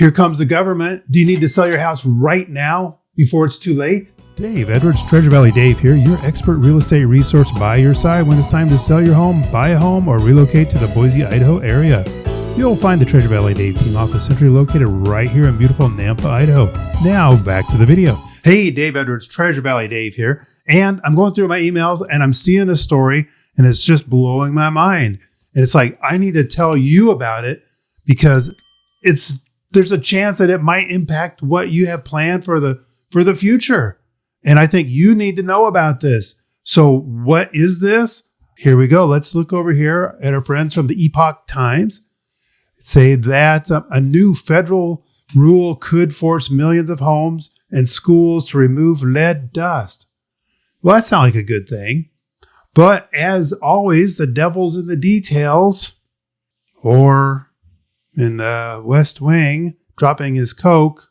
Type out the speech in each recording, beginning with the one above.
Here comes the government. Do you need to sell your house right now before it's too late? Dave Edwards, Treasure Valley Dave here, your expert real estate resource by your side when it's time to sell your home, buy a home, or relocate to the Boise, Idaho area. You'll find the Treasure Valley Dave team office centrally located right here in beautiful Nampa, Idaho. Now back to the video. Hey, Dave Edwards, Treasure Valley Dave here, and I'm going through my emails and I'm seeing a story and it's just blowing my mind. And it's like, I need to tell you about it because there's a chance that it might impact what you have planned for the future. And I think you need to know about this. So what is this? Here we go. Let's look over here at our friends from the Epoch Times. Say that a new federal rule could force millions of homes and schools to remove lead dust. Well, that sounds like a good thing. But as always, the devil's in the details. Or in the West Wing, dropping his Coke.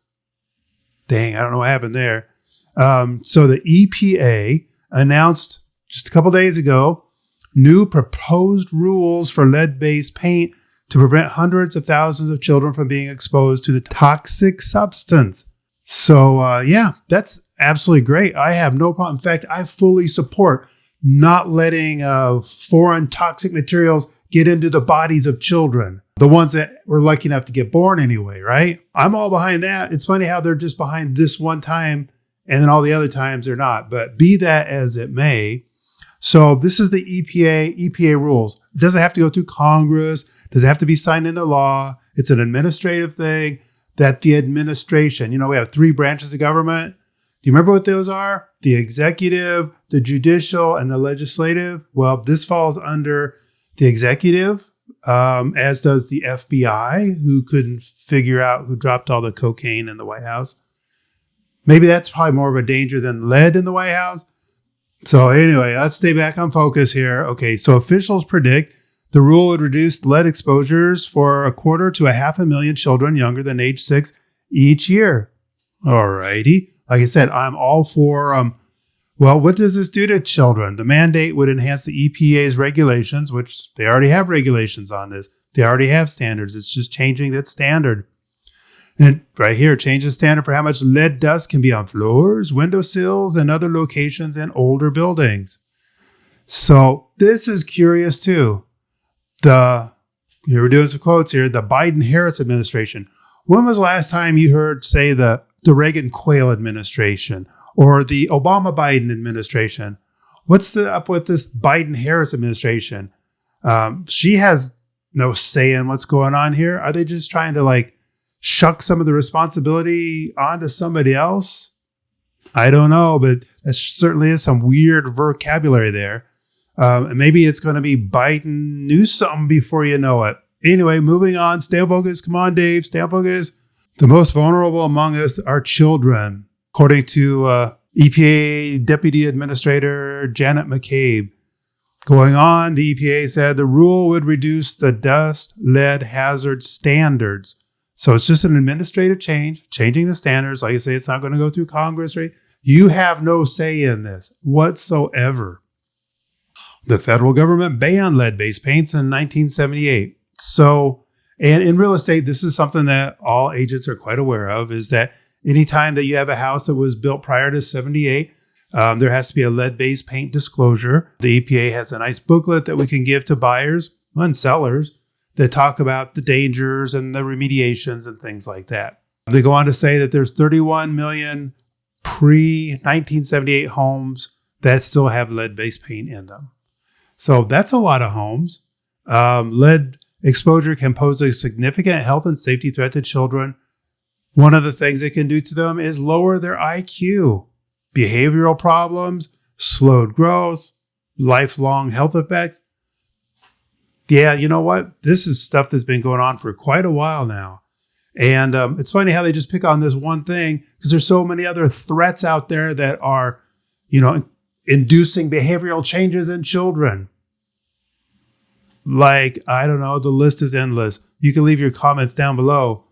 Dang, I don't know what happened there. So the EPA announced just a couple days ago new proposed rules for lead-based paint to prevent hundreds of thousands of children from being exposed to the toxic substance. So, yeah, that's absolutely great. I have no problem. In fact, I fully support not letting foreign toxic materials get into the bodies of children, the ones that were lucky enough to get born anyway, right? I'm all behind that. It's funny how they're just behind this one time and then all the other times they're not. But be that as it may, so this is the EPA rules. It doesn't have to go through Congress. It doesn't have to be signed into law. It's an administrative thing that the administration, we have 3 branches of government. Do you remember what those are? The executive, the judicial, and the legislative. Well, this falls under the executive, as does the FBI, who couldn't figure out who dropped all the cocaine in the White House. Maybe that's probably more of a danger than lead in the White House. So anyway, let's stay back on focus here. Okay, so officials predict the rule would reduce lead exposures for 250,000 to 500,000 children younger than age 6 each year. All righty. Like I said, I'm all for, well, what does this do to children? The mandate would enhance the EPA's regulations, which they already have regulations on this. They already have standards. It's just changing that standard. And right here, change the standard for how much lead dust can be on floors, windowsills, and other locations in older buildings. So this is curious too. We're doing some quotes here. The Biden-Harris administration. When was the last time you heard, say, the Reagan-Quayle administration or the Obama-Biden administration? What's up with this Biden-Harris administration? She has no say in what's going on here. Are they just trying to shuck some of the responsibility onto somebody else? I don't know, but there certainly is some weird vocabulary there. And maybe it's going to be Biden knew something before you know it. Anyway, moving on. Stay focused. Come on, Dave. Stay focused. The most vulnerable among us are children, according to EPA Deputy Administrator Janet McCabe. Going on, the EPA said the rule would reduce the dust lead hazard standards. So it's just an administrative change, changing the standards. Like I say, it's not going to go through Congress, right? You have no say in this whatsoever. The federal government banned lead-based paints in 1978. So, and in real estate, this is something that all agents are quite aware of, is that anytime that you have a house that was built prior to 78, there has to be a lead-based paint disclosure. The EPA has a nice booklet that we can give to buyers and sellers that talk about the dangers and the remediations and things like that. They go on to say that there's 31 million pre-1978 homes that still have lead-based paint in them. So that's a lot of homes. Lead exposure can pose a significant health and safety threat to children. One of the things it can do to them is lower their IQ, behavioral problems, slowed growth, lifelong health effects. Yeah, you know what? This is stuff that's been going on for quite a while now. And it's funny how they just pick on this one thing because there's so many other threats out there that are, inducing behavioral changes in children. I don't know, the list is endless. You can leave your comments down below.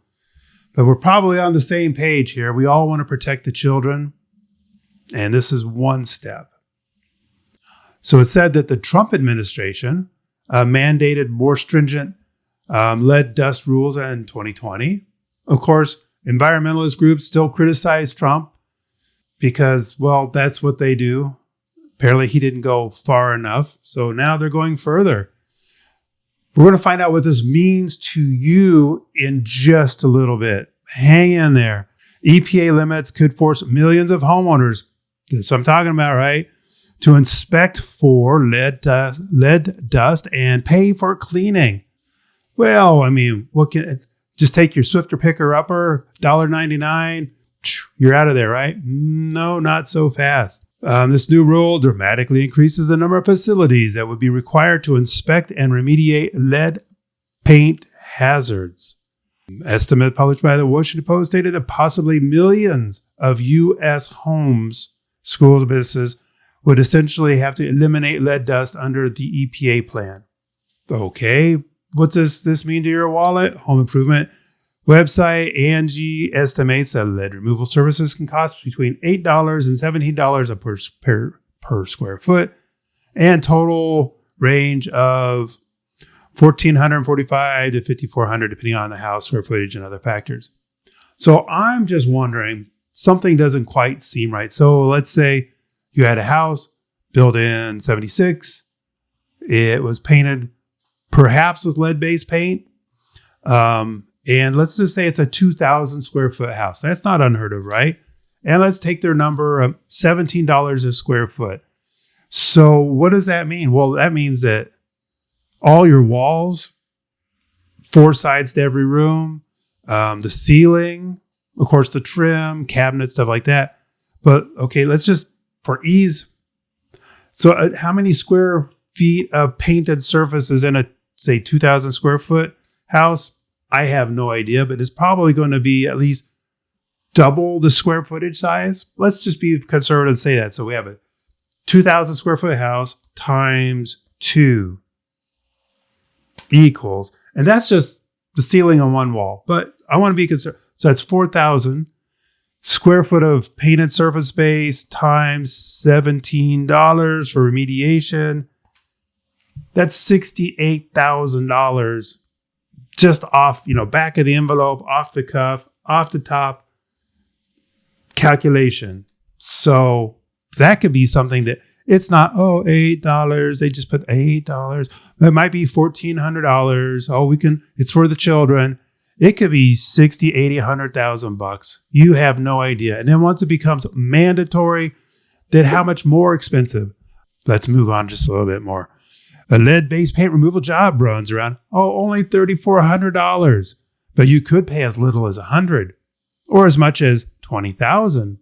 But we're probably on the same page here. We all want to protect the children. And this is one step. So it said that the Trump administration mandated more stringent lead dust rules in 2020. Of course, environmentalist groups still criticize Trump because, well, that's what they do. Apparently, he didn't go far enough. So now they're going further. We're going to find out what this means to you in just a little bit. Hang in there. EPA limits could force millions of homeowners, that's what I'm talking about, right, to inspect for lead dust and pay for cleaning. Well, I mean, just take your Swifter picker upper, $1.99, you're out of there, right? No, not so fast. This new rule dramatically increases the number of facilities that would be required to inspect and remediate lead paint hazards. Estimate published by the Washington Post stated that possibly millions of U.S. homes, schools, and businesses would essentially have to eliminate lead dust under the EPA plan. Okay, what does this mean to your wallet? Home improvement website Angie estimates that lead removal services can cost between $8 and $17 per square foot, and total range of $1,445 to $5,400, depending on the house, square footage, and other factors. So I'm just wondering, something doesn't quite seem right. So let's say you had a house built in 76. It was painted perhaps with lead-based paint. And let's just say it's a 2,000 square foot house. That's not unheard of, right? And let's take their number of $17 a square foot. So what does that mean? Well, that means that all your walls, 4 sides to every room, the ceiling, of course, the trim, cabinets, stuff like that. But okay, let's just, for ease. So how many square feet of painted surfaces in a, say, 2,000 square foot house? I have no idea, but it's probably going to be at least double the square footage size. Let's just be conservative and say that. So we have a 2,000 square foot house times 2 equals, and that's just the ceiling on one wall. But I want to be conservative. So that's 4,000 square foot of painted surface space times $17 for remediation. That's $68,000 just off, back of the envelope, off the cuff, off the top calculation. So that could be something that it's not, $8. They just put $8. It might be $1,400. It's for the children. It could be 60, 80, 100,000 bucks. You have no idea. And then once it becomes mandatory, then how much more expensive? Let's move on just a little bit more. A lead-based paint removal job runs around, only $3,400. But you could pay as little as $100 or as much as $20,000.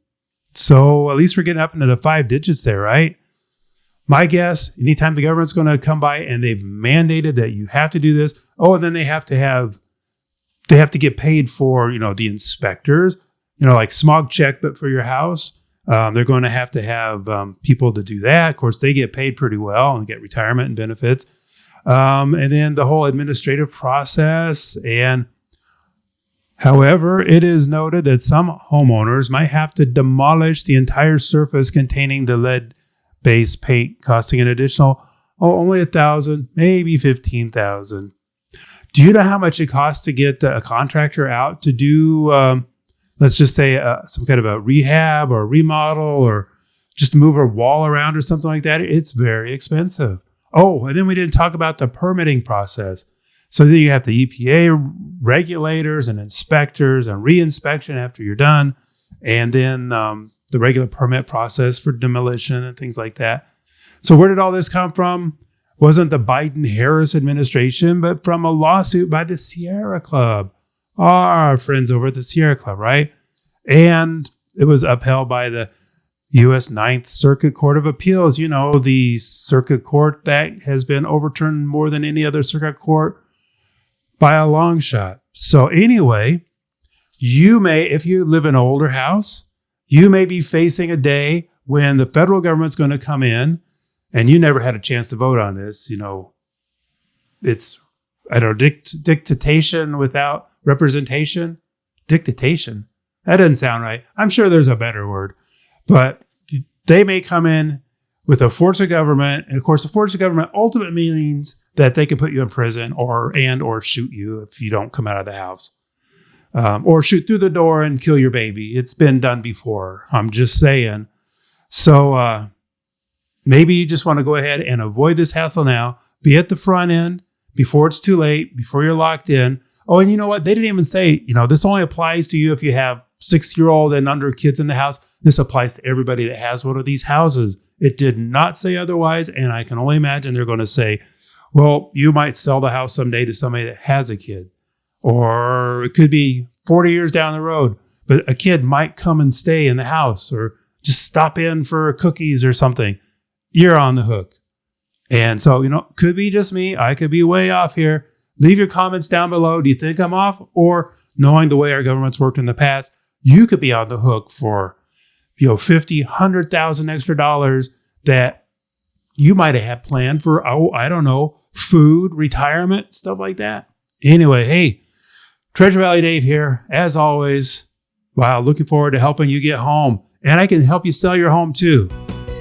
So at least we're getting up into the 5 digits there, right? My guess, anytime the government's going to come by and they've mandated that you have to do this, and then they have to get paid for, the inspectors, like smog check, but for your house. They're going to have people to do that. Of course, they get paid pretty well and get retirement and benefits. And then the whole administrative process. And however, it is noted that some homeowners might have to demolish the entire surface containing the lead-based paint, costing an additional, only $1,000, maybe $15,000. Do you know how much it costs to get a contractor out to do let's just say some kind of a rehab or remodel or just move a wall around or something like that? It's very expensive. And then we didn't talk about the permitting process. So then you have the EPA regulators and inspectors and re-inspection after you're done. And then the regular permit process for demolition and things like that. So where did all this come from? Wasn't the Biden-Harris administration, but from a lawsuit by the Sierra Club. Our friends over at the Sierra Club, right? And it was upheld by the U.S. Ninth Circuit Court of Appeals, the circuit court that has been overturned more than any other circuit court by a long shot. So anyway, you may, if you live in an older house, you may be facing a day when the federal government's going to come in, and you never had a chance to vote on this. It's, dictation without representation. Dictation. That doesn't sound right. I'm sure there's a better word. But they may come in with a force of government. And of course, the force of government ultimately means that they can put you in prison or shoot you if you don't come out of the house. or shoot through the door and kill your baby. It's been done before. I'm just saying. So maybe you just want to go ahead and avoid this hassle now. Be at the front end before it's too late, before you're locked in. Oh, and you know what? They didn't even say, this only applies to you if you have 6-year-old and under kids in the house. This applies to everybody that has one of these houses. It did not say otherwise, and I can only imagine they're going to say, well, you might sell the house someday to somebody that has a kid. Or it could be 40 years down the road, but a kid might come and stay in the house or just stop in for cookies or something. You're on the hook. And so, could be just me. I could be way off here. Leave your comments down below. Do you think I'm off? Or knowing the way our government's worked in the past, you could be on the hook for, $50,000, $100,000 extra dollars that you might have had planned for, I don't know, food, retirement, stuff like that. Anyway, hey, Treasure Valley Dave here, as always. Wow, looking forward to helping you get home. And I can help you sell your home too.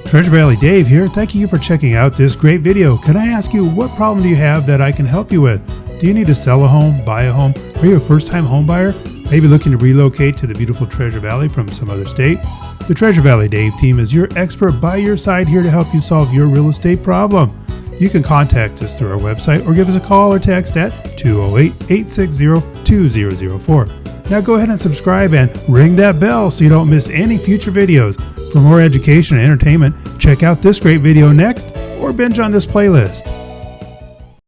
Treasure Valley Dave here. Thank you for checking out this great video. Can I ask you, what problem do you have that I can help you with? Do you need to sell a home, buy a home? Are you a first-time home buyer? Maybe looking to relocate to the beautiful Treasure Valley from some other state? The Treasure Valley Dave team is your expert by your side here to help you solve your real estate problem. You can contact us through our website or give us a call or text at 208-860-2004. Now go ahead and subscribe and ring that bell so you don't miss any future videos. For more education and entertainment, check out this great video next or binge on this playlist.